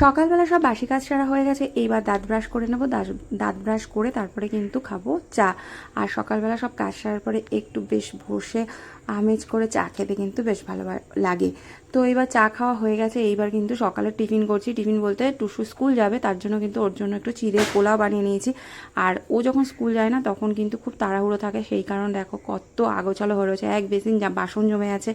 সকালবেলা সব বাসি কাজ সারা হয়ে গেছে, এইবার দাঁত ব্রাশ করে নেবো। দাঁত ব্রাশ করে তারপরে কিন্তু খাবো চা। আর সকালবেলা সব কাজ সারার পরে একটু বেশ বসে আমেজ করে চা খেতে কিন্তু বেশ ভালো লাগে। তো এবার চা খাওয়া হয়ে গেছে, এইবার কিন্তু সকালে টিফিন করছি। টিফিন বলতে টুসু স্কুল যাবে, তার জন্য কিন্তু ওর জন্য একটু চিড়ের পোলাও বানিয়ে নিয়েছি। আর ও যখন স্কুল যায় না তখন কিন্তু খুব তাড়াহুড়ো থাকে, সেই কারণে দেখো কত আগোছালো হয়ে রয়েছে, এক বেসিন বাসন জমে আছে।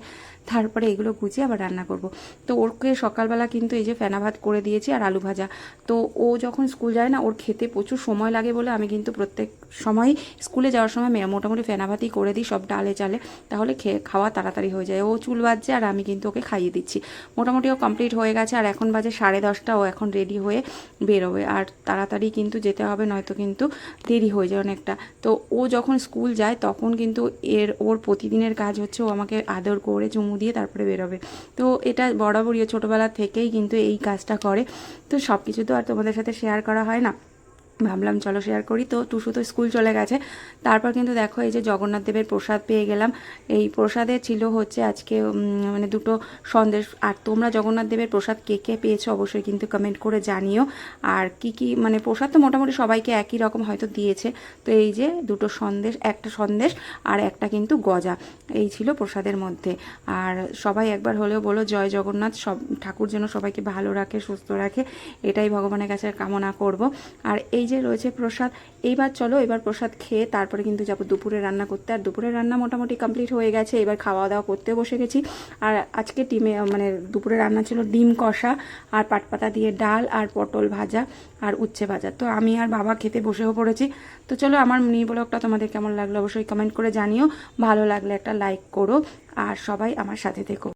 তারপরে এগুলো গুছিয়ে আবার রান্না করব। তো ওরকে সকালবেলা কিন্তু এই যে ফেনা ভাত করে দিয়েছি আর আলু ভাজা। তো ও যখন স্কুল যায় না, ওর খেতে প্রচুর সময় লাগে বলে আমি কিন্তু প্রত্যেক সময় স্কুলে যাওয়ার সময় মোটামুটি ফেনা ভাতই করে দিই, সব ডালে চালে, তাহলে খাওয়া তাড়াতাড়ি হয়ে যায়। ও চুল বাজছে আর আমি কিন্তু ওকে খাইয়ে দিচ্ছি। মোটামুটি ও কমপ্লিট হয়ে গেছে, আর এখন বাজে 10:30। ও এখন রেডি হয়ে বেরোবে, আর তাড়াতাড়ি কিন্তু যেতে হবে, নয়তো কিন্তু দেরি হয়ে যায় অনেকটা। তো ও যখন স্কুল যায় তখন কিন্তু ওর প্রতিদিনের কাজ হচ্ছে ও আমাকে আদর করে চুমু দিয়ে তারপরে বেরোবে। তো এটা বরাবরই ছোটোবেলা থেকেই কিন্তু এই কাজটা করে। তো সব কিছু তো আর তোমাদের সাথে শেয়ার করা হয় না, ভাবলাম চলো শেয়ার করি। তো টুসু তো স্কুল চলে গেছে। তারপর কিন্তু দেখো এই যে জগন্নাথ দেবের প্রসাদ পেয়ে গেলাম। এই প্রসাদে ছিল হচ্ছে আজকে মানে দুটো সন্দেশ। আর তোমরা জগন্নাথ দেবের প্রসাদ কে কে পেয়েছো অবশ্যই কিন্তু কমেন্ট করে জানিও। আর কি কি মানে প্রসাদ তো মোটামুটি সবাইকে একই রকম হয়তো দিয়েছে। তো এই যে দুটো সন্দেশ, একটা সন্দেশ আর একটা কিন্তু গজা, এই ছিল প্রসাদের মধ্যে। আর সবাই একবার হলেও বলো জয় জগন্নাথ। সব ঠাকুর যেন সবাইকে ভালো রাখে, সুস্থ রাখে, এটাই ভগবানের কাছে কামনা করব। আর এই যে রয়েছে প্রসাদ। এইবার চলো, এবার প্রসাদ খেয়ে তারপরে কিন্তু যাবো দুপুরে রান্না করতে। আর দুপুরের রান্না মোটামুটি কমপ্লিট হয়ে গেছে, এবার খাওয়া দাওয়া করতে বসে গেছি। আর আজকে মানে দুপুরে রান্না ছিল ডিম কষা আর পাটপাতা দিয়ে ডাল আর পটল ভাজা আর উচ্ছে ভাজা। তো আমি আর বাবা খেতে বসেও পড়েছি। তো চলো, আমার মিনি ব্লগটা তোমাদের কেমন লাগলো অবশ্যই কমেন্ট করে জানিও। ভালো লাগলে একটা লাইক করো, আর সবাই আমার সাথে থেকো।